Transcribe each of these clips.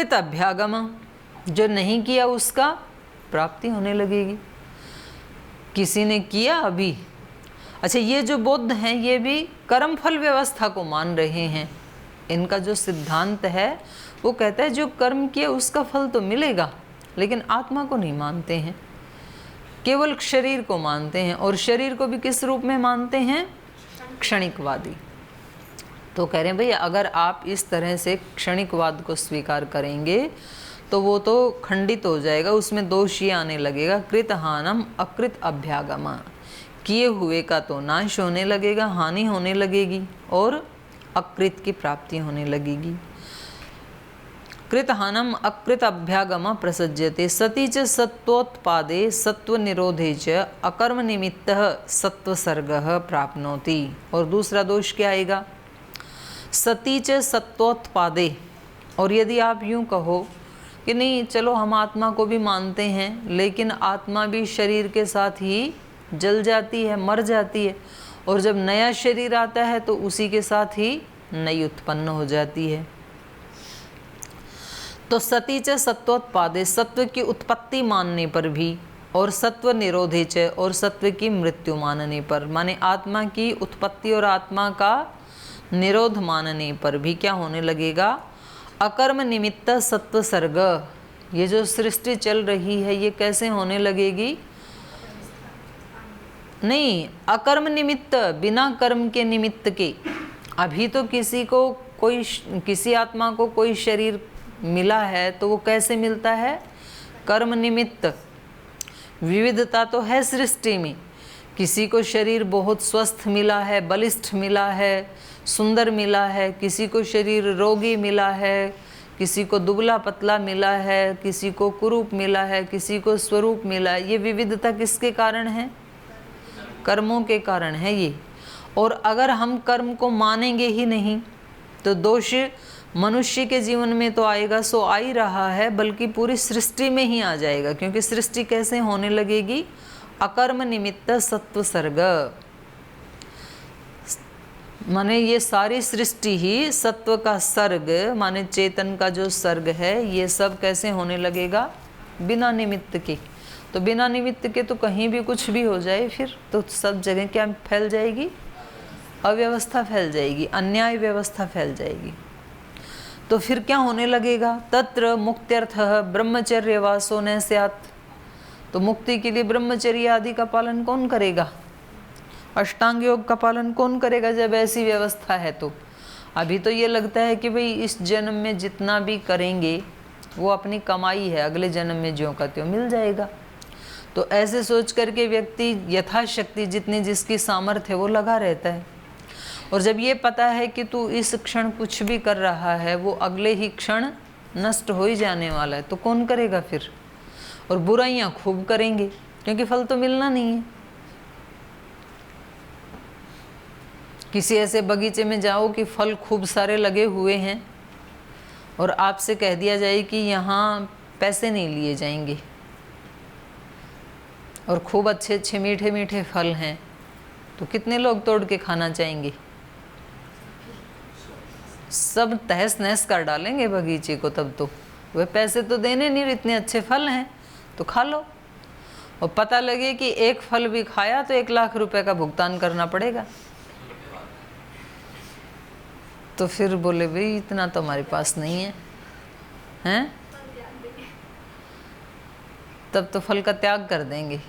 अकृत अभ्यागम, जो नहीं किया उसका प्राप्ति होने लगेगी। किसी ने किया अभी, अच्छा ये जो बौद्ध हैं ये भी कर्म फल व्यवस्था को मान रहे हैं। इनका जो सिद्धांत है वो कहता है जो कर्म किया उसका फल तो मिलेगा, लेकिन आत्मा को नहीं मानते हैं, केवल शरीर को मानते हैं। और शरीर को भी किस रूप में मानते हैं? क्षणिकवादी। तो कह रहे हैं भैया अगर आप इस तरह से क्षणिकवाद को स्वीकार करेंगे तो वो तो खंडित हो जाएगा, उसमें दोष ये आने लगेगा, कृत हानम अकृत अभ्यागमा, किए हुए का तो नाश होने लगेगा, हानि होने लगेगी और अकृत की प्राप्ति होने लगेगी। कृत हानम अकृत अभ्यागम प्रसज्यते सती च सत्वोत्पादे सत्व निरोधे च अकर्म निमित्तः सत्वसर्गः प्राप्नोति। और दूसरा दोष क्या आएगा? सती च सत्वोत्पादे, और यदि आप यूं कहो कि नहीं चलो हम आत्मा को भी मानते हैं, लेकिन आत्मा भी शरीर के साथ ही जल जाती है, मर जाती है, और जब नया शरीर आता है तो उसी के साथ ही नई उत्पन्न हो जाती है। तो सती च सत्वोत्पादे, सत्व की उत्पत्ति मानने पर भी, और सत्व निरोधे च, और सत्व की मृत्यु मानने पर, माने आत्मा की उत्पत्ति और आत्मा का निरोध मानने पर भी क्या होने लगेगा? अकर्म निमित्त सत्व सर्ग। ये जो सृष्टि चल रही है ये कैसे होने लगेगी? नहीं, अकर्म निमित्त, बिना कर्म के निमित्त के। अभी तो किसी को कोई, किसी आत्मा को कोई शरीर मिला है तो वो कैसे मिलता है? कर्म निमित्त। विविधता तो है सृष्टि में, किसी को शरीर बहुत स्वस्थ मिला है, बलिष्ठ मिला है, सुंदर मिला है, किसी को शरीर रोगी मिला है, किसी को दुबला पतला मिला है, किसी को कुरूप मिला है, किसी को स्वरूप मिला है। ये विविधता किसके कारण है? कर्मों के कारण है ये। और अगर हम कर्म को मानेंगे ही नहीं तो दोष मनुष्य के जीवन में तो आएगा, सो आ ही रहा है, बल्कि पूरी सृष्टि में ही आ जाएगा। क्योंकि सृष्टि कैसे होने लगेगी? अकर्म निमित्त सत्व सर्ग, माने ये सारी सृष्टि ही सत्व का सर्ग, माने चेतन का जो सर्ग है, ये सब कैसे होने लगेगा? बिना निमित्त के। तो बिना निमित्त के तो कहीं भी कुछ भी हो जाए फिर तो सब जगह क्या फैल जाएगी? अव्यवस्था फैल जाएगी, अन्याय व्यवस्था फैल जाएगी। तो फिर क्या होने लगेगा? तत्र मुक्त्यर्थः ब्रह्मचर्य वासो न स्यात्। तो मुक्ति के लिए ब्रह्मचर्य आदि का पालन कौन करेगा? अष्टांग योग का पालन कौन करेगा जब ऐसी व्यवस्था है? तो अभी तो ये लगता है कि भाई इस जन्म में जितना भी करेंगे वो अपनी कमाई है, अगले जन्म में ज्यों का त्यों मिल जाएगा। तो ऐसे सोच करके व्यक्ति यथाशक्ति जितनी जिसकी सामर्थ्य है वो लगा रहता है। और जब ये पता है कि तू इस क्षण कुछ भी कर रहा है वो अगले ही क्षण नष्ट हो ही जाने वाला है, तो कौन करेगा फिर? और बुराइयां खूब करेंगे, क्योंकि फल तो मिलना नहीं है। किसी ऐसे बगीचे में जाओ कि फल खूब सारे लगे हुए हैं और आपसे कह दिया जाए कि यहाँ पैसे नहीं लिए जाएंगे और खूब अच्छे अच्छे मीठे मीठे फल हैं, तो कितने लोग तोड़ के खाना चाहेंगे? सब तहस नहस कर डालेंगे बगीचे को। तब तो वे पैसे तो देने नहीं, इतने अच्छे फल हैं तो खा लो। और पता लगे कि एक फल भी खाया तो 1 लाख रुपए का भुगतान करना पड़ेगा। तो फिर बोले भाई इतना तो हमारे पास नहीं है, हैं? तब तो फल का त्याग कर देंगे।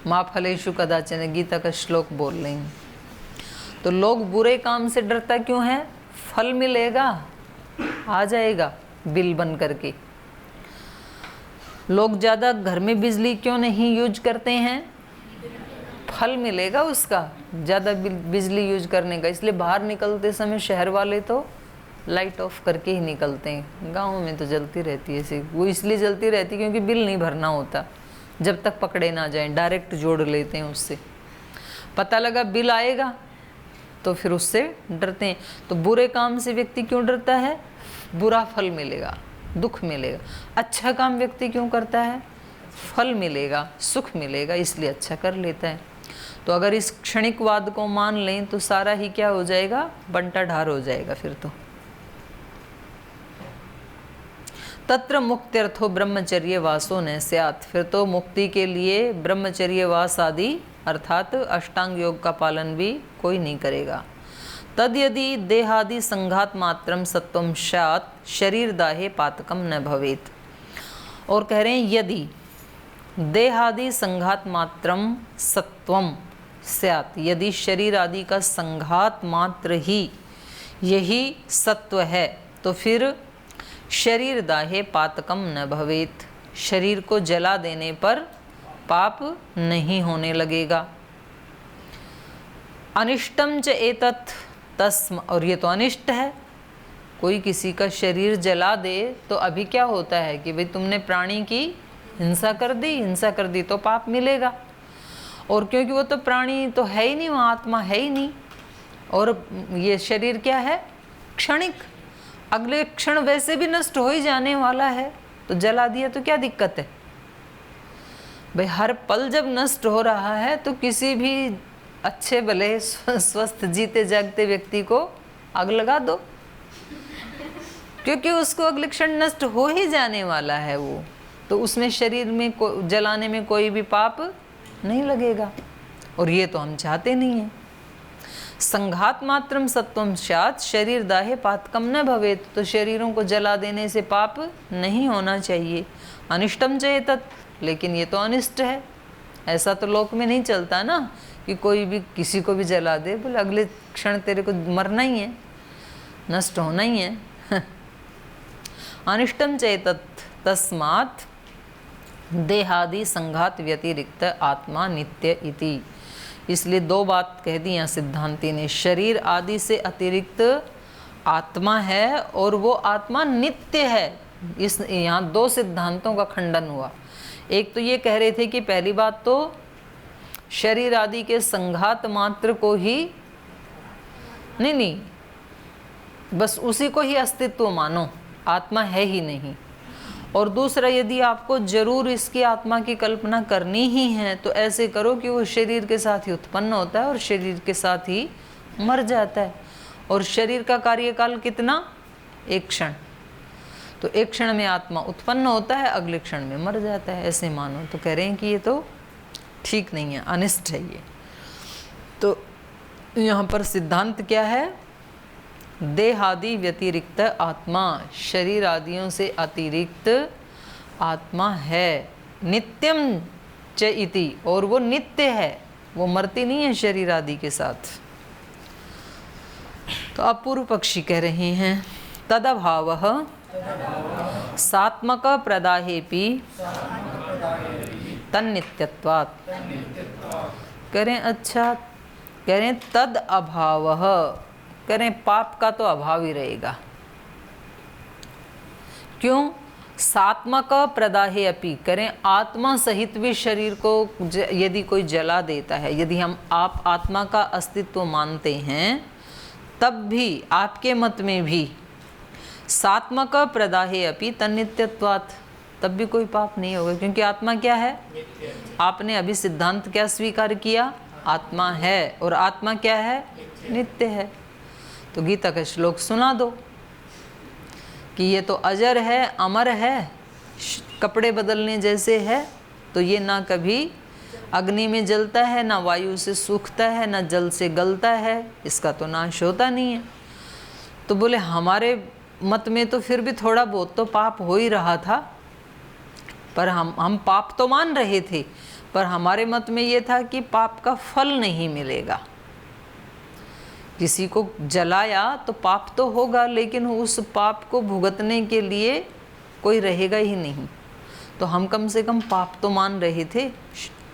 माँ फलेषु कदाचन, गीता का श्लोक बोल लेंगे। तो लोग बुरे काम से डरता क्यों है? फल मिलेगा, आ जाएगा बिल बन करके। लोग ज़्यादा घर में बिजली क्यों नहीं यूज करते हैं? फल मिलेगा उसका, ज़्यादा बिजली यूज करने का। इसलिए बाहर निकलते समय शहर वाले तो लाइट ऑफ करके ही निकलते हैं। गाँव में तो जलती रहती है, वो इसलिए जलती रहती क्योंकि बिल नहीं भरना होता, जब तक पकड़े ना जाएं, डायरेक्ट जोड़ लेते हैं उससे। पता लगा बिल आएगा तो फिर उससे डरते हैं। तो बुरे काम से व्यक्ति क्यों डरता है? बुरा फल मिलेगा, दुख मिलेगा। अच्छा काम व्यक्ति क्यों करता है? फल मिलेगा, सुख मिलेगा, इसलिए अच्छा कर लेता है। तो अगर इस क्षणिकवाद को मान लें तो सारा ही क्या हो जाएगा? बंटा ढार हो जाएगा फिर तत्र मुक्त्यर्थो ब्रह्मचर्य वासो न स्यात्, फिर तो मुक्ति के लिए ब्रह्मचर्य वास आदि अर्थात अष्टांग योग का पालन भी कोई नहीं करेगा। तद यदि देहादि संघात मात्रम सत्वम स्यात् शरीर दाहे पातकम न भवेत। और कह रहे हैं यदि देहादि संघात मात्रम सत्वम स्यात्, यदि शरीर आदि का संघात मात्र ही यही सत्व है तो फिर शरीर दाहे पातकम न भवेत, शरीर को जला देने पर पाप नहीं होने लगेगा। अनिष्टम च एतत् तस्म, और ये तो अनिष्ट है, कोई किसी का शरीर जला दे तो अभी क्या होता है कि भाई तुमने प्राणी की हिंसा कर दी तो पाप मिलेगा। और क्योंकि वो तो प्राणी तो है ही नहीं, वो आत्मा है ही नहीं, और ये शरीर क्या है, क्षणिक, अगले क्षण वैसे भी नष्ट हो ही जाने वाला है, तो जला दिया तो क्या दिक्कत है भाई। हर पल जब नष्ट हो रहा है तो किसी भी अच्छे भले स्वस्थ जीते जागते व्यक्ति को आग लगा दो, क्योंकि उसको अगले क्षण नष्ट हो ही जाने वाला है वो, तो उसमें शरीर में जलाने में कोई भी पाप नहीं लगेगा, और ये तो हम चाहते नहीं हैं। संघात मात्रम सत्वम स्यात् शरीर दाहे पातकम न भवेत, तो शरीरों को जला देने से पाप नहीं होना चाहिए। अनिष्टम च एतत्, लेकिन ये तो अनिष्ट है, ऐसा तो लोक में नहीं चलता ना कि कोई भी किसी को भी जला दे, बोले अगले क्षण तेरे को मरना ही है, नष्ट होना ही है। अनिष्टम च एतत् तस्मात् देहादि संघात व्यतिरिक्त आत्मा नित्य इति। इसलिए दो बात कह दी यहाँ सिद्धांति ने, शरीर आदि से अतिरिक्त आत्मा है और वो आत्मा नित्य है। इस यहाँ दो सिद्धांतों का खंडन हुआ। एक तो ये कह रहे थे कि पहली बात तो शरीर आदि के संघात मात्र को ही नहीं, बस उसी को ही अस्तित्व मानो, आत्मा है ही नहीं। और दूसरा, यदि आपको जरूर इसकी आत्मा की कल्पना करनी ही है तो ऐसे करो कि वो शरीर के साथ ही उत्पन्न होता है और शरीर के साथ ही मर जाता है, और शरीर का कार्यकाल कितना, एक क्षण, तो एक क्षण में आत्मा उत्पन्न होता है, अगले क्षण में मर जाता है, ऐसे मानो। तो कह रहे हैं कि ये तो ठीक नहीं है, अनिष्ट है ये। तो यहाँ पर सिद्धांत क्या है, देहादि व्यतिरिक्त आत्मा, शरीर आदियों से अतिरिक्त आत्मा है, नित्यम च इति, और वो नित्य है, वो मरती नहीं है शरीर आदि के साथ। तो अब पूर्व पक्षी कह रहे हैं तदभावः सात्मक प्रदाहेपि तन्नित्यत्वात्। करें अच्छा, करें तद अभावः, करें पाप का तो अभाव ही रहेगा। क्यों, सात्मक प्रदाहे अपि, करें आत्मा सहित भी शरीर को यदि कोई जला देता है, यदि हम आप आत्मा का अस्तित्व मानते हैं, तब भी आपके मत में भी सात्मक प्रदाहे अपि तन्नित्यत्वात्, तब भी कोई पाप नहीं होगा, क्योंकि आत्मा क्या है, आपने अभी सिद्धांत क्या स्वीकार किया, आत्मा है, और आत्मा क्या है, नित्य है। तो गीता का श्लोक सुना दो कि ये तो अजर है, अमर है, कपड़े बदलने जैसे है, तो ये ना कभी अग्नि में जलता है, ना वायु से सूखता है, ना जल से गलता है, इसका तो नाश होता नहीं है। तो बोले हमारे मत में तो फिर भी थोड़ा बहुत तो पाप हो ही रहा था, पर हम पाप तो मान रहे थे, पर हमारे मत में ये था कि पाप का फल नहीं मिलेगा। किसी को जलाया तो पाप तो होगा, लेकिन उस पाप को भुगतने के लिए कोई रहेगा ही नहीं। तो हम कम से कम पाप तो मान रहे थे,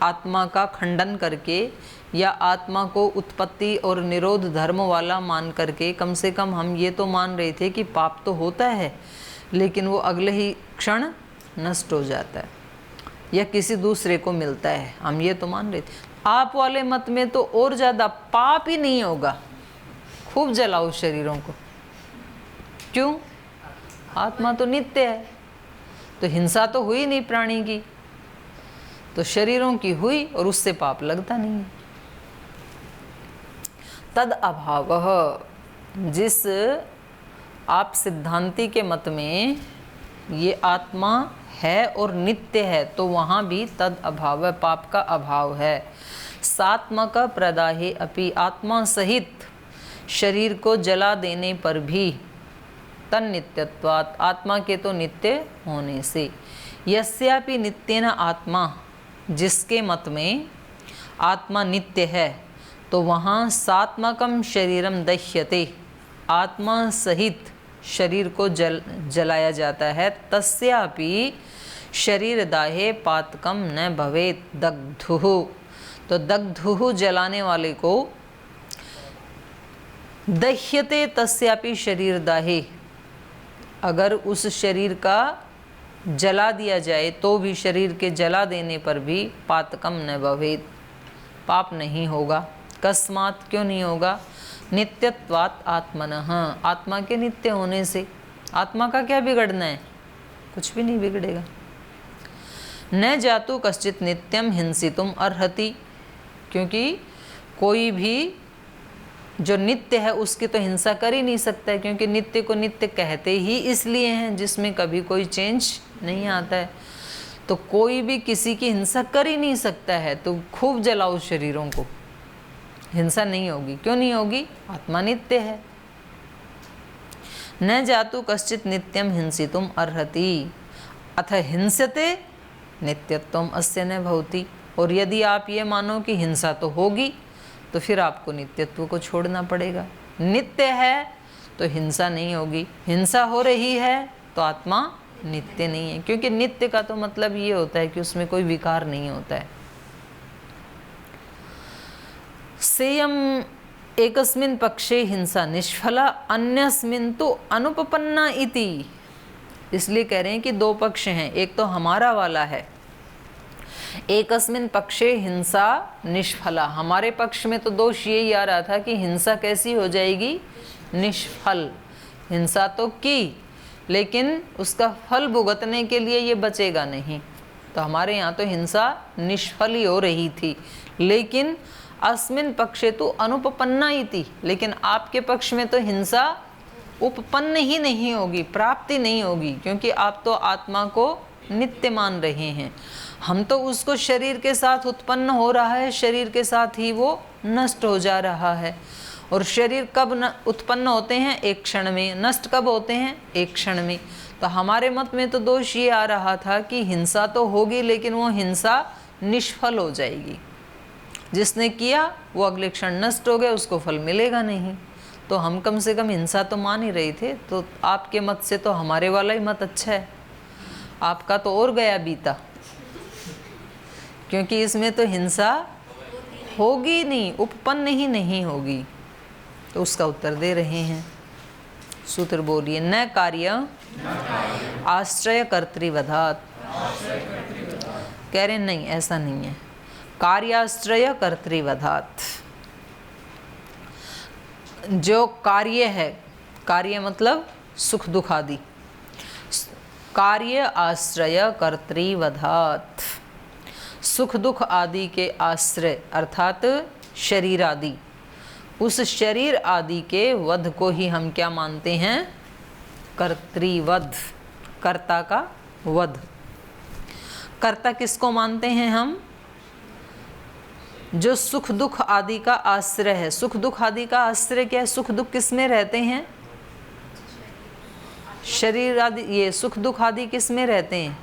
आत्मा का खंडन करके या आत्मा को उत्पत्ति और निरोध धर्म वाला मान करके कम से कम हम ये तो मान रहे थे कि पाप तो होता है, लेकिन वो अगले ही क्षण नष्ट हो जाता है या किसी दूसरे को मिलता है, हम ये तो मान रहे थे। आप वाले मत में तो और ज़्यादा पाप ही नहीं होगा, खूब जलाओ शरीरों को। क्यों, आत्मा तो नित्य है, तो हिंसा तो हुई नहीं प्राणी की, तो शरीरों की हुई और उससे पाप लगता नहीं है। तद अभावः, जिस आप सिद्धांति के मत में ये आत्मा है और नित्य है, तो वहाँ भी तद अभाव है, पाप का अभाव है। सात्मक प्रदाहे अपि, आत्मा सहित शरीर को जला देने पर भी तन नित्यत्वात्, आत्मा के तो नित्य होने से। यस्यापि नित्येन आत्मा, जिसके मत में आत्मा नित्य है, तो वहाँ सात्मकम शरीरम दह्यते, आत्मा सहित शरीर को जलाया जाता है। तस्यापि शरीर दाहे पातकम न भवेत दग्धुः, तो दग्धुः जलाने वाले को, दह्यते तस्यापि शरीर दाहे, अगर उस शरीर का जला दिया जाए तो भी, शरीर के जला देने पर भी पातकम न भवेत, पाप नहीं होगा। कस्मात्, क्यों नहीं होगा? नित्यत्वात् आत्मनः, आत्मा के नित्य होने से। आत्मा का क्या बिगड़ना है? कुछ भी नहीं बिगड़ेगा। न जातु कश्चित् नित्यम हिंसितुम अर्हति, क्योंकि कोई भी जो नित्य है उसकी तो हिंसा कर ही नहीं सकता है, क्योंकि नित्य को नित्य कहते ही इसलिए हैं जिसमें कभी कोई चेंज नहीं आता है। तो कोई भी किसी की हिंसा कर ही नहीं सकता है, तो खूब जलाओ शरीरों को, हिंसा नहीं होगी। क्यों नहीं होगी? आत्मा नित्य है। न जातु कश्चित् नित्यम हिंसितुम अर्हति अथ हिंसते नित्यत्वम अस्य न भवति, और यदि आप ये मानो कि हिंसा तो होगी, तो फिर आपको नित्यत्व को छोड़ना पड़ेगा। नित्य है तो हिंसा नहीं होगी, हिंसा हो रही है तो आत्मा नित्य नहीं है, क्योंकि नित्य का तो मतलब ये होता है कि उसमें कोई विकार नहीं होता है। सेयम एकस्मिन् पक्षे हिंसा निष्फला अन्यस्मिन् तो अनुपपन्ना इति, इसलिए कह रहे हैं कि दो पक्ष हैं, एक तो हमारा वाला है। एकस्मिन् पक्षे हिंसा निष्फला, हमारे पक्ष में तो दोष यही आ रहा था कि हिंसा कैसी हो जाएगी? निष्फल। हिंसा तो की, लेकिन उसका फल भुगतने के लिए ये बचेगा नहीं। तो हमारे यहाँ तो हिंसा निष्फल ही हो रही थी, लेकिन अस्मिन् पक्षे तो अनुपपन्ना इति, लेकिन आपके पक्ष में तो हिंसा उपपन्न ही नहीं होगी, प्राप्ति नहीं होगी, क्योंकि आप तो आत्मा को नित्य मान रहे हैं। हम तो उसको शरीर के साथ उत्पन्न हो रहा है, शरीर के साथ ही वो नष्ट हो जा रहा है। और शरीर कब उत्पन्न होते हैं? एक क्षण में। नष्ट कब होते हैं? एक क्षण में। तो हमारे मत में तो दोष ये आ रहा था कि हिंसा तो होगी, लेकिन वो हिंसा निष्फल हो जाएगी। जिसने किया वो अगले क्षण नष्ट हो गया, उसको फल मिलेगा नहीं। तो हम कम से कम हिंसा तो मान ही रहे थे। तो आपके मत से तो हमारे वाला ही मत अच्छा है, आपका तो और गया बीता, क्योंकि इसमें तो हिंसा होगी नहीं, उपपन्न ही नहीं होगी। तो उसका उत्तर दे रहे हैं। सूत्र बोलिए, न कार्य आश्रय कर्तृवधात्, कह रहे नहीं, ऐसा नहीं है। कार्याश्रय कर्तृवधात्, जो कार्य है, कार्य मतलब सुख दुख आदि, कार्य आश्रय कर्तृवधात्, सुख दुख आदि के आश्रय अर्थात शरीर आदि, उस शरीर आदि के वध को ही हम क्या मानते हैं? कर्तृवध, कर्ता का वध। कर्ता किसको मानते हैं हम? जो सुख दुख आदि का आश्रय है। सुख दुख आदि का आश्रय क्या है? सुख दुख किस में रहते हैं? शरीर आदि, ये सुख दुख आदि किस में रहते हैं?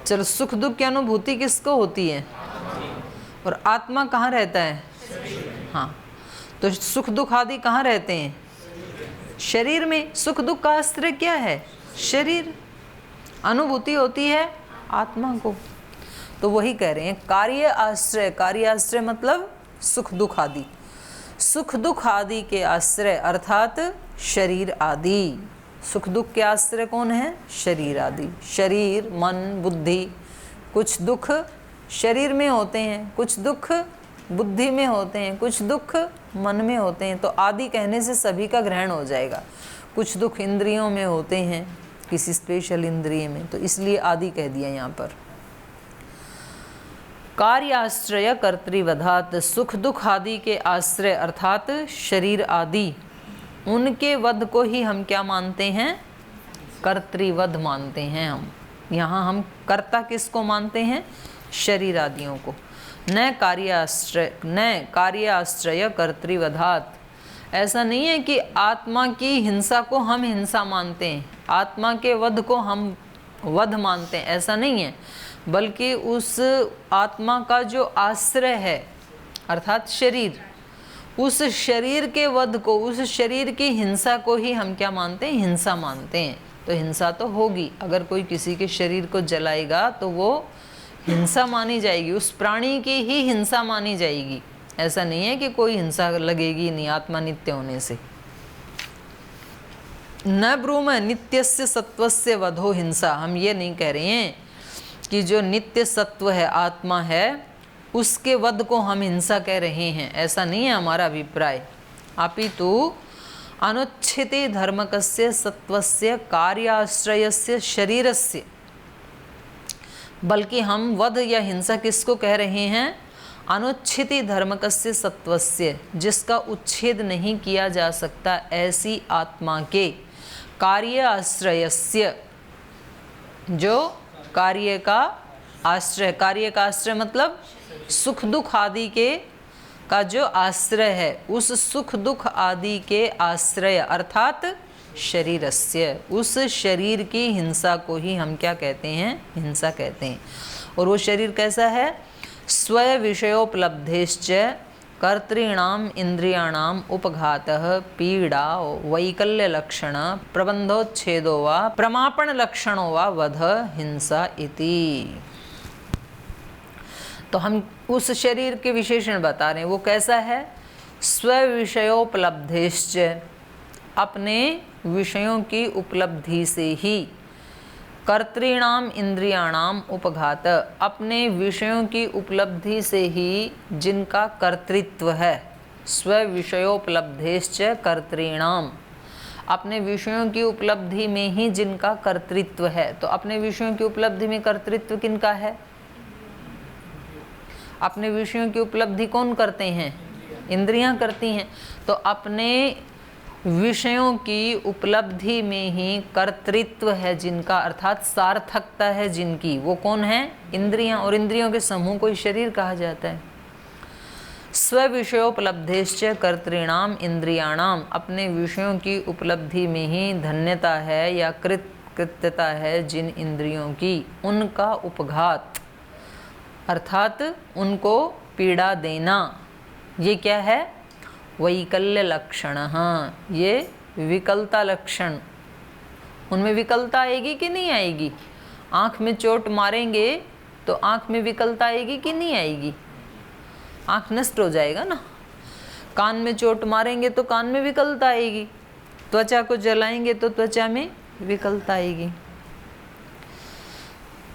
चलो, सुख दुख की अनुभूति किसको होती है? और आत्मा कहाँ रहता है? हाँ, तो सुख दुख आदि कहाँ रहते हैं? शरीर में। सुख दुख का आश्रय क्या है? शरीर। अनुभूति होती है आत्मा को। तो वही कह रहे हैं, कार्य आश्रय। कार्य आश्रय मतलब सुख दुख आदि, सुख दुख आदि के आश्रय अर्थात शरीर आदि। सुख दुख के आश्रय कौन है? शरीर आदि। शरीर, मन, बुद्धि। कुछ दुख शरीर में होते हैं, कुछ दुख बुद्धि में होते हैं, कुछ दुख मन में होते हैं। तो आदि कहने से सभी का ग्रहण हो जाएगा। कुछ दुख इंद्रियों में होते हैं, किसी स्पेशल इंद्रिय में, तो इसलिए आदि कह दिया यहाँ पर। कार्याश्रय कर्तृवधात्, सुख दुख आदि के आश्रय अर्थात शरीर आदि उनके वध को ही हम क्या मानते हैं? कर्तृवध मानते हैं हम। यहाँ हम कर्ता किसको मानते हैं? शरीर आदियों को। न कार्याश्रय कर्तृवधात्। ऐसा नहीं है कि आत्मा की हिंसा को हम हिंसा मानते हैं, आत्मा के वध को हम वध मानते हैं, ऐसा नहीं है। बल्कि उस आत्मा का जो आश्रय है अर्थात शरीर, उस शरीर के वध को, उस शरीर की हिंसा को ही हम क्या मानते हैं? हिंसा मानते हैं। तो हिंसा तो होगी, अगर कोई किसी के शरीर को जलाएगा तो वो हिंसा मानी जाएगी, उस प्राणी की ही हिंसा मानी जाएगी। ऐसा नहीं है कि कोई हिंसा लगेगी नहीं आत्मा नित्य होने से। न ब्रूम नित्यस्य सत्वस्य वधो हिंसा। हम ये नहीं कह रहे हैं कि जो नित्य सत्व है, आत्मा है, उसके वध को हम हिंसा कह रहे हैं, ऐसा नहीं है हमारा अभिप्राय। अपितु अनुच्छिते धर्मकस्य सत्वस्य कार्याश्रयस्य शरीरस्य, बल्कि हम वध या हिंसा किसको कह रहे हैं? अनुच्छिति धर्मकस्य सत्वस्य, जिसका उच्छेद नहीं किया जा सकता ऐसी आत्मा के कार्य आश्रयस्य, जो कार्य का आश्रय, कार्य का आश्रय मतलब सुख दुख आदि के का जो आश्रय है, उस सुख दुख आदि के आश्रय अर्थात शरीरस्य, उस शरीर की हिंसा को ही हम क्या कहते हैं? हिंसा कहते हैं। और वो शरीर कैसा है? स्वय विषयोपलब्धेश्च कर्तॄणाम इंद्रियाणाम उपघातः पीड़ा वैकल्य लक्षण प्रबंधोच्छेदो वा प्रमापण लक्षणो वा वध हिंसा इति। तो हम उस शरीर के विशेषण बता रहे हैं, वो कैसा है? स्व विषयोपलब्धिश्च, अपने विषयों की उपलब्धि से ही, कर्तॄणाम इंद्रियाणाम उपघात, अपने विषयों की उपलब्धि से ही जिनका कर्तृत्व है। स्व विषयोपलब्धिश्च कर्तॄणाम, अपने विषयों की उपलब्धि में ही जिनका कर्तृत्व है। तो अपने विषयों की उपलब्धि में कर्तृत्व किनका है? अपने विषयों की उपलब्धि कौन करते हैं? इंद्रियां करती हैं। तो अपने विषयों की उपलब्धि में ही कर्तृत्व है जिनका, अर्थात सार्थकता है जिनकी, वो कौन है? इंद्रियां। और इंद्रियों के समूह को ही शरीर कहा जाता है। स्व विषयोपलब्धिश्च कर्तॄणाम इंद्रियाणाम, अपने विषयों की उपलब्धि में ही धन्यता है या कृत्यता है जिन इंद्रियों की, उनका उपघात अर्थात उनको पीड़ा देना, ये क्या है? वैकल्य लक्षण। हाँ, ये विकलता लक्षण। उनमें विकलता आएगी कि नहीं आएगी? आँख में चोट मारेंगे तो आँख में विकलता आएगी कि नहीं आएगी? आँख नष्ट हो जाएगा ना। कान में चोट मारेंगे तो कान में विकलता आएगी, त्वचा को जलाएंगे तो त्वचा में विकलता आएगी।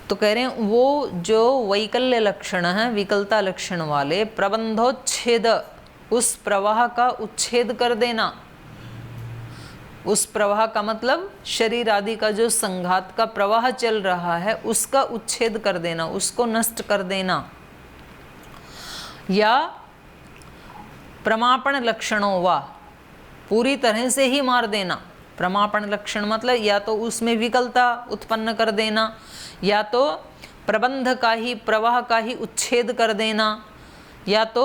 तो कह रहे हैं वो जो वैकल्य लक्षण है, विकलता लक्षण वाले, प्रबंधोच्छेद, उस प्रवाह का उच्छेद कर देना। उस प्रवाह का मतलब शरीर आदि का जो संघात का प्रवाह चल रहा है उसका उच्छेद कर देना, उसको नष्ट कर देना। या प्रमापण लक्षणों वा, पूरी तरह से ही मार देना। प्रमापण लक्षण मतलब या तो उसमें विकलता उत्पन्न कर देना, या तो प्रबंध का ही, प्रवाह का ही उच्छेद कर देना, या तो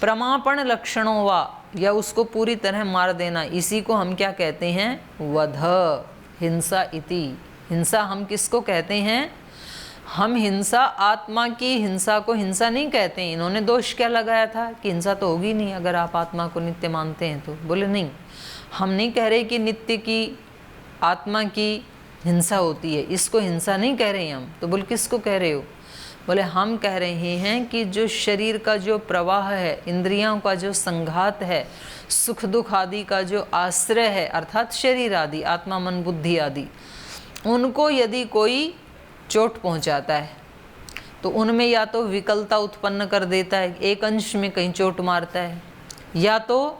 प्रमापण लक्षणों वा, या उसको पूरी तरह मार देना। इसी को हम क्या कहते हैं? वध, हिंसा इति। हिंसा हम किसको कहते हैं? हम हिंसा, आत्मा की हिंसा को हिंसा नहीं कहते हैं। इन्होंने दोष क्या लगाया था कि हिंसा तो होगी नहीं अगर आप आत्मा को नित्य मानते हैं तो। बोले नहीं, हम नहीं कह रहे कि नित्य की, आत्मा की हिंसा होती है, इसको हिंसा नहीं कह रहे हैं हम। तो बोले किसको कह रहे हो? बोले हम कह रहे हैं कि जो शरीर का जो प्रवाह है, इंद्रियों का जो संघात है, सुख दुख आदि का जो आश्रय है अर्थात शरीर आदि, आत्मा मन बुद्धि आदि, उनको यदि कोई चोट पहुंचाता है तो उनमें या तो विकलता उत्पन्न कर देता है, एक अंश में कहीं चोट मारता है, या तो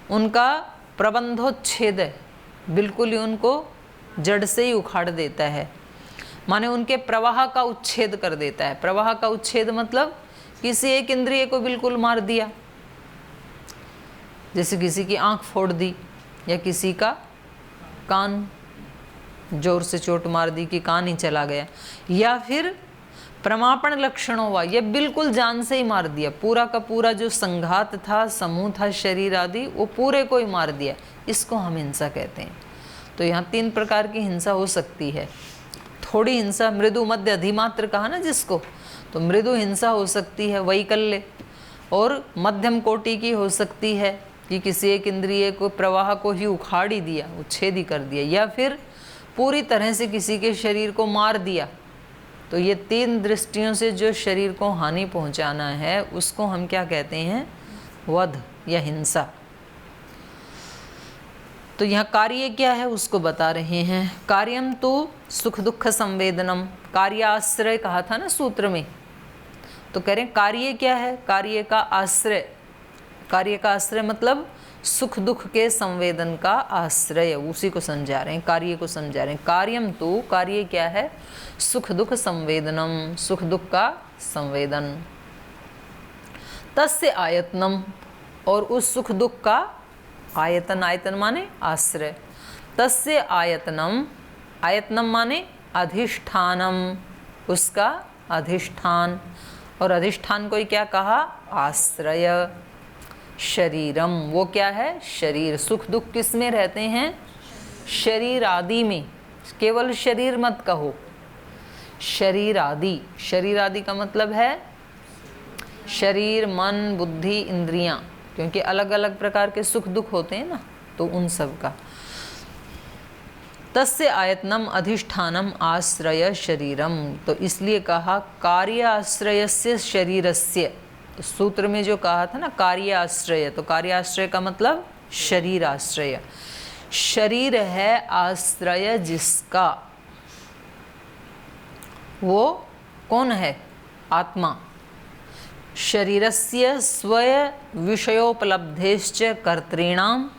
उनका प्रबंधोच्छेद है, बिल्कुल ही उनको जड़ से ही उखाड़ देता है, माने उनके प्रवाह का उच्छेद कर देता है। प्रवाह का उच्छेद मतलब किसी एक इंद्रिय को बिल्कुल मार दिया, जैसे किसी की आंख फोड़ दी, या किसी का कान जोर से चोट मार दी कि कान ही चला गया, या फिर प्रमापण लक्षणों हुआ, यह बिल्कुल जान से ही मार दिया, पूरा का पूरा जो संघात था, समूह था, शरीर आदि, वो पूरे को ही मार दिया, इसको हम हिंसा कहते हैं। तो यहाँ 3 प्रकार की हिंसा हो सकती है। थोड़ी हिंसा, मृदु मध्य अधिमात्र कहा ना जिसको, तो मृदु हिंसा हो सकती है वैकल्य, और मध्यम कोटि की हो सकती है कि किसी एक इंद्रिय को, प्रवाह को ही उखाड़ ही दिया, उच्छेद ही कर दिया, या फिर पूरी तरह से किसी के शरीर को मार दिया। तो ये 3 दृष्टियों से जो शरीर को हानि पहुंचाना है उसको हम क्या कहते हैं? वध या हिंसा। तो यहाँ कार्य क्या है उसको बता रहे हैं। कार्यम तो सुख दुख संवेदनम, कार्याश्रय कहा था ना सूत्र में, तो कह रहे हैं कार्य क्या है? कार्य का आश्रय, कार्य का आश्रय मतलब सुख दुख के संवेदन का आश्रय, उसी को समझा रहे हैं, कार्य को समझा रहे हैं। कार्यम तो, कार्य क्या है? सुख दुख संवेदनम, सुख दुख का संवेदन। तस्य आयतनम, और उस सुख दुख का आयतन, आयतन माने आश्रय। तस्य आयतनम, आयतनम माने अधिष्ठानम, उसका अधिष्ठान, और अधिष्ठान को ही क्या कहा? आश्रय। शरीरम, वो क्या है? शरीर। सुख दुख किस में रहते हैं? शरीर आदि में, केवल शरीर मत कहो, शरीर आदि। शरीर आदि का मतलब है शरीर, मन, बुद्धि, इंद्रियां, क्योंकि अलग अलग प्रकार के सुख दुख होते हैं ना, तो उन सब का। तस्य आयतनम अधिष्ठानम आश्रय शरीरम, तो इसलिए कहा कार्य आश्रयस्य शरीरस्य। तो सूत्र में जो कहा था ना कार्य आश्रय, तो कार्य आश्रय का मतलब शरीर आश्रय। शरीर है आश्रय जिसका, वो कौन है? आत्मा। शरीरस्य स्वय विषयोपलब्धेश्च कर्तॄणाम,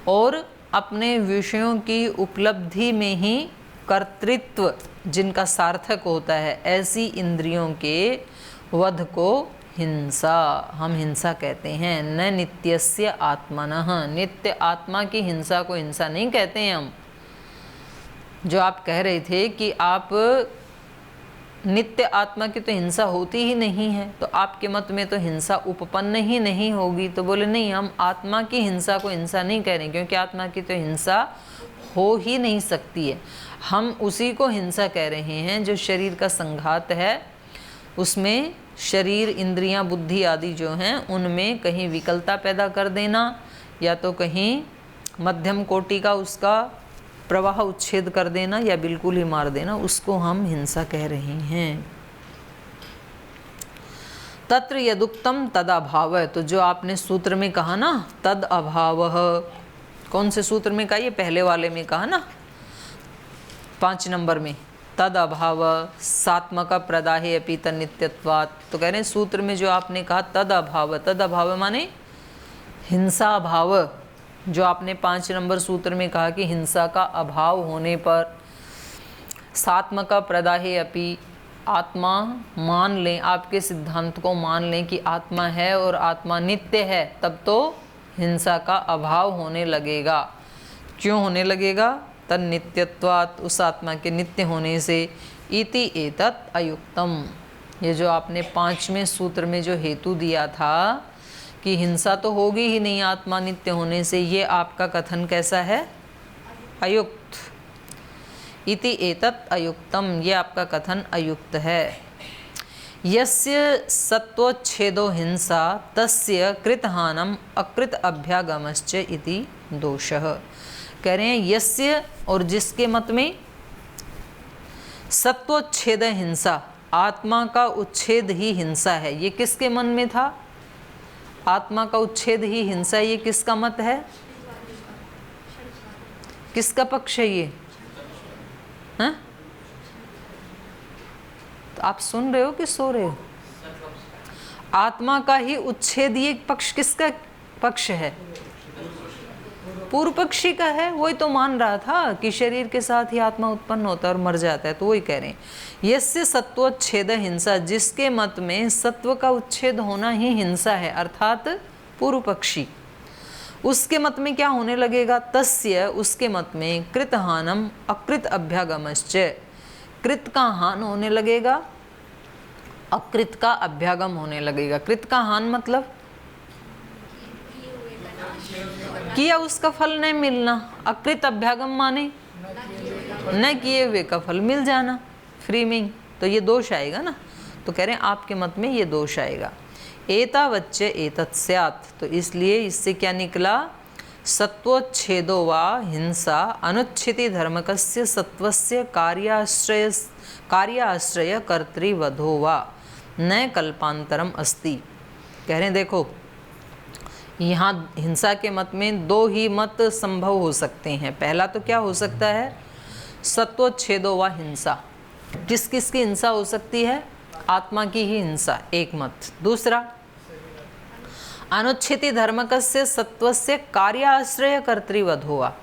और अपने विषयों की उपलब्धि में ही कर्तृत्व जिनका सार्थक होता है, ऐसी इंद्रियों के वध को हिंसा, हम हिंसा कहते हैं। न नित्यस्य आत्मनः, नित्य आत्मा की हिंसा को हिंसा नहीं कहते हैं हम। जो आप कह रहे थे कि आप नित्य आत्मा की तो हिंसा होती ही नहीं है, तो आपके मत में तो हिंसा उपपन्न ही नहीं होगी। तो बोले नहीं, हम आत्मा की हिंसा को हिंसा नहीं कह रहे, क्योंकि आत्मा की तो हिंसा हो ही नहीं सकती है। हम उसी को हिंसा कह रहे हैं जो शरीर का संघात है, उसमें शरीर, इंद्रियां, बुद्धि आदि जो हैं उनमें कहीं विकलता पैदा कर देना, या तो कहीं मध्यम कोटि का उसका प्रवाह उच्छेद कर देना, या बिल्कुल ही मार देना, उसको हम हिंसा कह रहे हैं। तत्र यदुक्तम तद अभाव, तो जो आपने सूत्र में कहा ना तद अभाव, कौन से सूत्र में कहा? ये पहले वाले में कहा ना 5 नंबर में, तद अभाव सात्मक प्रदाहे अपि तन्नित्यत्वात्। तो कह रहे हैं सूत्र में जो आपने कहा तद अभाव, तद अभाव माने हिंसा अभाव, जो आपने 5 नंबर सूत्र में कहा कि हिंसा का अभाव होने पर, सात्मक प्रदाहे अपि, आत्मा मान लें, आपके सिद्धांत को मान लें कि आत्मा है और आत्मा नित्य है, तब तो हिंसा का अभाव होने लगेगा। क्यों होने लगेगा? तन्नित्यत्वात्, उस आत्मा के नित्य होने से। इति एतत् अयुक्तम, ये जो आपने 5वें सूत्र में जो हेतु दिया था कि हिंसा तो होगी ही नहीं आत्मा नित्य होने से, ये आपका कथन कैसा है? अयुक्त। इति एतत् अयुक्तम, ये आपका कथन अयुक्त है। यस्य सत्वच्छेदो हिंसा तस्य कृतहानम अकृत अभ्यागमश्च इति दोषः। कह रहे हैं यस्य, और जिसके मत में सत्वच्छेद हिंसा, आत्मा का उच्छेद ही हिंसा है, ये किसके मन में था? आत्मा का उच्छेद ही हिंसा, ये किसका मत है? किसका पक्ष है ये? हैं? तो आप सुन रहे हो कि सो रहे हो? आत्मा का ही उच्छेद, ये पक्ष किसका पक्ष है? पूर्व पक्षी का है। वही तो मान रहा था कि शरीर के साथ ही आत्मा उत्पन्न होता है और मर जाता है, तो वही कह रहे हैं यस्य सत्वोच्छेद हिंसा, जिसके मत में सत्व का उच्छेद होना ही हिंसा है, अर्थात पूर्व पक्षी। उसके मत में क्या होने लगेगा? तस्य, उसके मत में कृत हानम अकृत अभ्यागमश्च, कृत का हान होने लगेगा, अकृत का अभ्यागम होने लगेगा। कृत का हान मतलब किया उसका फल नहीं मिलना, अकृत अभ्यागम माने न किए हुए का फल मिल जाना फ्री में, तो ये दोष आएगा ना। तो कह रहे हैं आपके मत में ये दोष आएगा। एतावच्च एतत् स्यात्, तो इसलिए इससे क्या निकला? सत्वोच्छेदो वा हिंसा अनुच्छिति धर्मकस्य सत्वस्य कार्याश्रय कर्तृवधो वा न कल्पांतरम अस्ति। कह रहे हैं देखो, यहाँ हिंसा के मत में दो ही मत संभव हो सकते हैं। पहला तो क्या हो सकता है? सत्वोच्छेदो वा हिंसा, किस किस की हिंसा हो सकती है? आत्मा की ही हिंसा, एक मत। दूसरा अनुच्छिति धर्मकस्य सत्वस्य कार्याश्रय कर्तृवधोवा,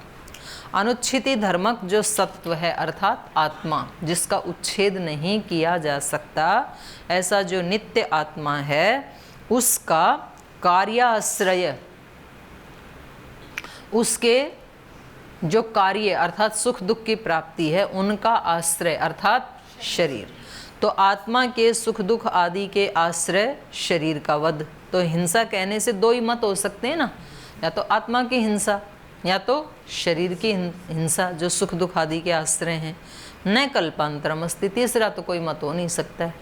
अनुच्छिति धर्मक जो सत्व है अर्थात आत्मा, जिसका उच्छेद नहीं किया जा सकता, ऐसा जो नित्य आत्मा है उसका कार्याश्रय, उसके जो कार्य अर्थात सुख दुख की प्राप्ति है उनका आश्रय अर्थात शरीर। तो आत्मा के सुख दुख आदि के आश्रय शरीर का वध। तो हिंसा कहने से दो ही मत हो सकते हैं ना, या तो आत्मा की हिंसा या तो शरीर की हिंसा जो सुख दुख आदि के आश्रय हैं। न कल्पांतरम अस्ति, तीसरा तो कोई मत हो नहीं सकता है।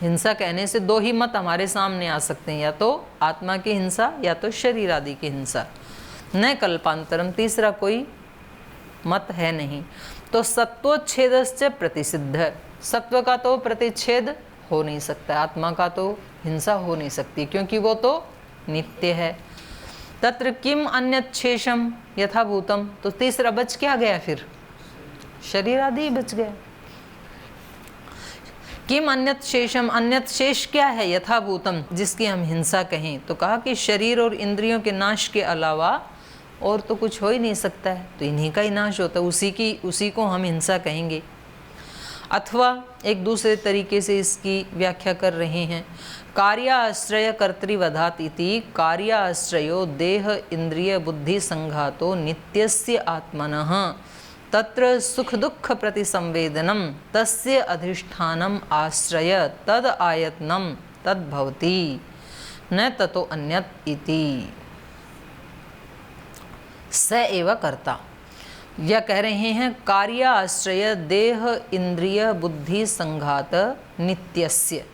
हिंसा कहने से दो ही मत हमारे सामने आ सकते हैं, या तो आत्मा की हिंसा या तो शरीर आदि की हिंसा। न कल्पांतरम, तीसरा कोई मत है नहीं। तो सत्वोच्छेदस्य प्रतिसिद्ध, सत्व का तो प्रतिच्छेद हो नहीं सकता, आत्मा का तो हिंसा हो नहीं सकती क्योंकि वो तो नित्य है। तत्र किम अन्यत् शेषम यथाभूतम, तो तीसरा बच क्या गया? फिर शरीर आदि बच गया। किम अन्यत् शेषम, अन्यत् शेष क्या है? यथाभूतम, जिसकी हम हिंसा कहें। तो कहा कि शरीर और इंद्रियों के नाश के अलावा और तो कुछ हो ही नहीं सकता है, तो इन्हीं का ही नाश होता है, उसी को हम हिंसा कहेंगे। अथवा एक दूसरे तरीके से इसकी व्याख्या कर रहे हैं, कार्याश्रय कर्तृवधात इति कार्याश्रयो देह इंद्रिय बुद्धि संघातो नित्यस्य आत्मनः तत्र सुख दुख प्रतिसंवेदनम तस्य अधिष्ठानम आश्रय तद आयतनम तद भवति न ततो अन्यत् इति। स एव कर्ता, यह कह रहे हैं कार्य आश्रय देह इंद्रिय बुद्धि संघात नित्यस्य,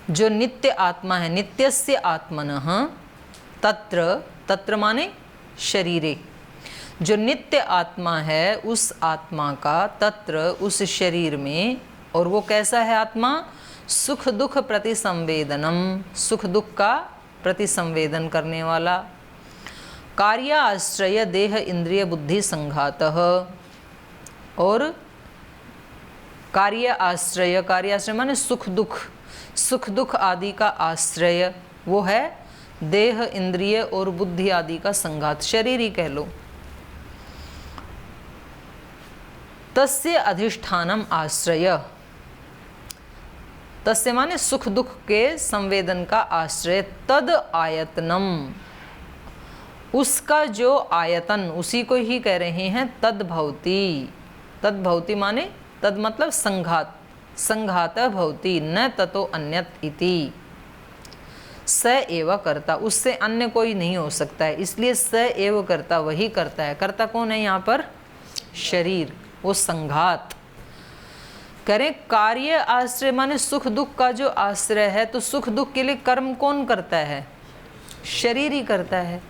जो नित्य आत्मा है, नित्यस्य आत्मनः तत्र, तत्र माने शरीरे, जो नित्य आत्मा है उस आत्मा का तत्र उस शरीर में, और वो कैसा है आत्मा? सुख दुख प्रतिसंवेदनम, सुख दुख का प्रतिसंवेदन करने वाला। कार्य आश्रय देह इंद्रिय बुद्धि संघातः, और कार्य आश्रय, कार्य आश्रय माने सुख दुख आदि का आश्रय वो है देह इंद्रिय और बुद्धि आदि का संघात, शरीर ही कह लो। तस्य अधिष्ठानम आश्रय, तस्य माने सुख दुख के संवेदन का आश्रय, तद आयतनम, उसका जो आयतन, उसी को ही कह रहे हैं तद भवति। तद भवति माने तद मतलब संघात, संघात भवति न ततो अन्यत् इति। स एव कर्ता, उससे अन्य कोई नहीं हो सकता है, इसलिए स एव कर्ता, वही करता है। कर्ता कौन है यहाँ पर? शरीर, वो संघात। करें कार्य आश्रय माने सुख दुख का जो आश्रय है, तो सुख दुख के लिए कर्म कौन करता है? शरीर ही करता है।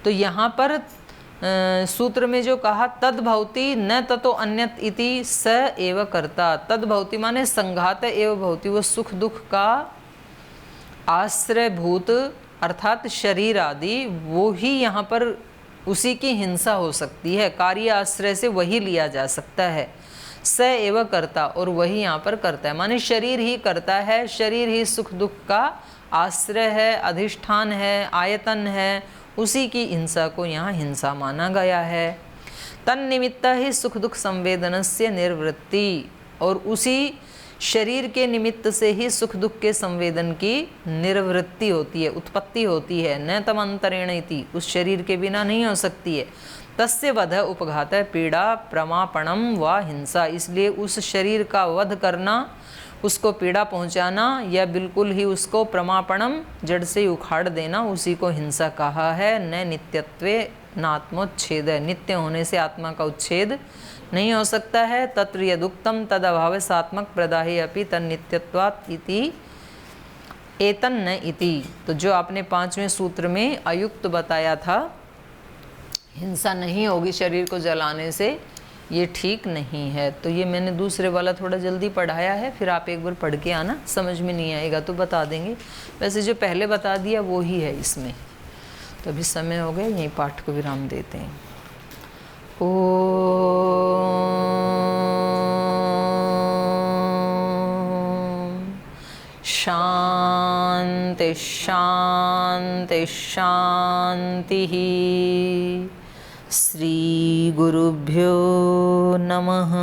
तो यहाँ पर सूत्र में जो कहा तद भवति न ततो अन्यत् इति स एव कर्ता, तद भवति माने संघात एव भवति, वो सुख दुख का आश्रयभूत अर्थात शरीर आदि, वो ही यहाँ पर उसी की हिंसा हो सकती है, कार्य आश्रय से वही लिया जा सकता है। स एव कर्ता, और वही यहाँ पर करता है, माने शरीर ही करता है, शरीर ही सुख दुख का आश्रय है, अधिष्ठान है, आयतन है, उसी की हिंसा को यहाँ हिंसा माना गया है। तन्निमित्त ही सुख दुख संवेदनस्य निर्वृत्ति, और उसी शरीर के निमित्त से ही सुख दुख के संवेदन की निर्वृत्ति होती है, उत्पत्ति होती है। न तम अंतरेण इति, उस शरीर के बिना नहीं हो सकती है। तस्य वध उपघात पीड़ा प्रमापणम व हिंसा, इसलिए उस शरीर का वध करना, उसको पीड़ा पहुंचाना या बिल्कुल ही उसको प्रमापणम जड़ से ही उखाड़ देना, उसी को हिंसा कहा है। न नित्यत्वे नात्मोच्छेद, नित्य होने से आत्मा का उच्छेद नहीं हो सकता है। तत्र यदुक्तम तद अभाव सात्मक प्रदाहे अपि तन्नित्यत्वात् इति एतन न इति। तो जो आपने 5वें सूत्र में अयुक्त बताया था, हिंसा नहीं होगी शरीर को जलाने से, ये ठीक नहीं है। तो ये मैंने दूसरे वाला थोड़ा जल्दी पढ़ाया है, फिर आप एक बार पढ़ के आना, समझ में नहीं आएगा तो बता देंगे। वैसे जो पहले बता दिया वो ही है इसमें। तो अभी समय हो गया, यहीं पाठ को विराम देते हैं। ओम शांति शांति शांति। श्री गुरुभ्यो नमः।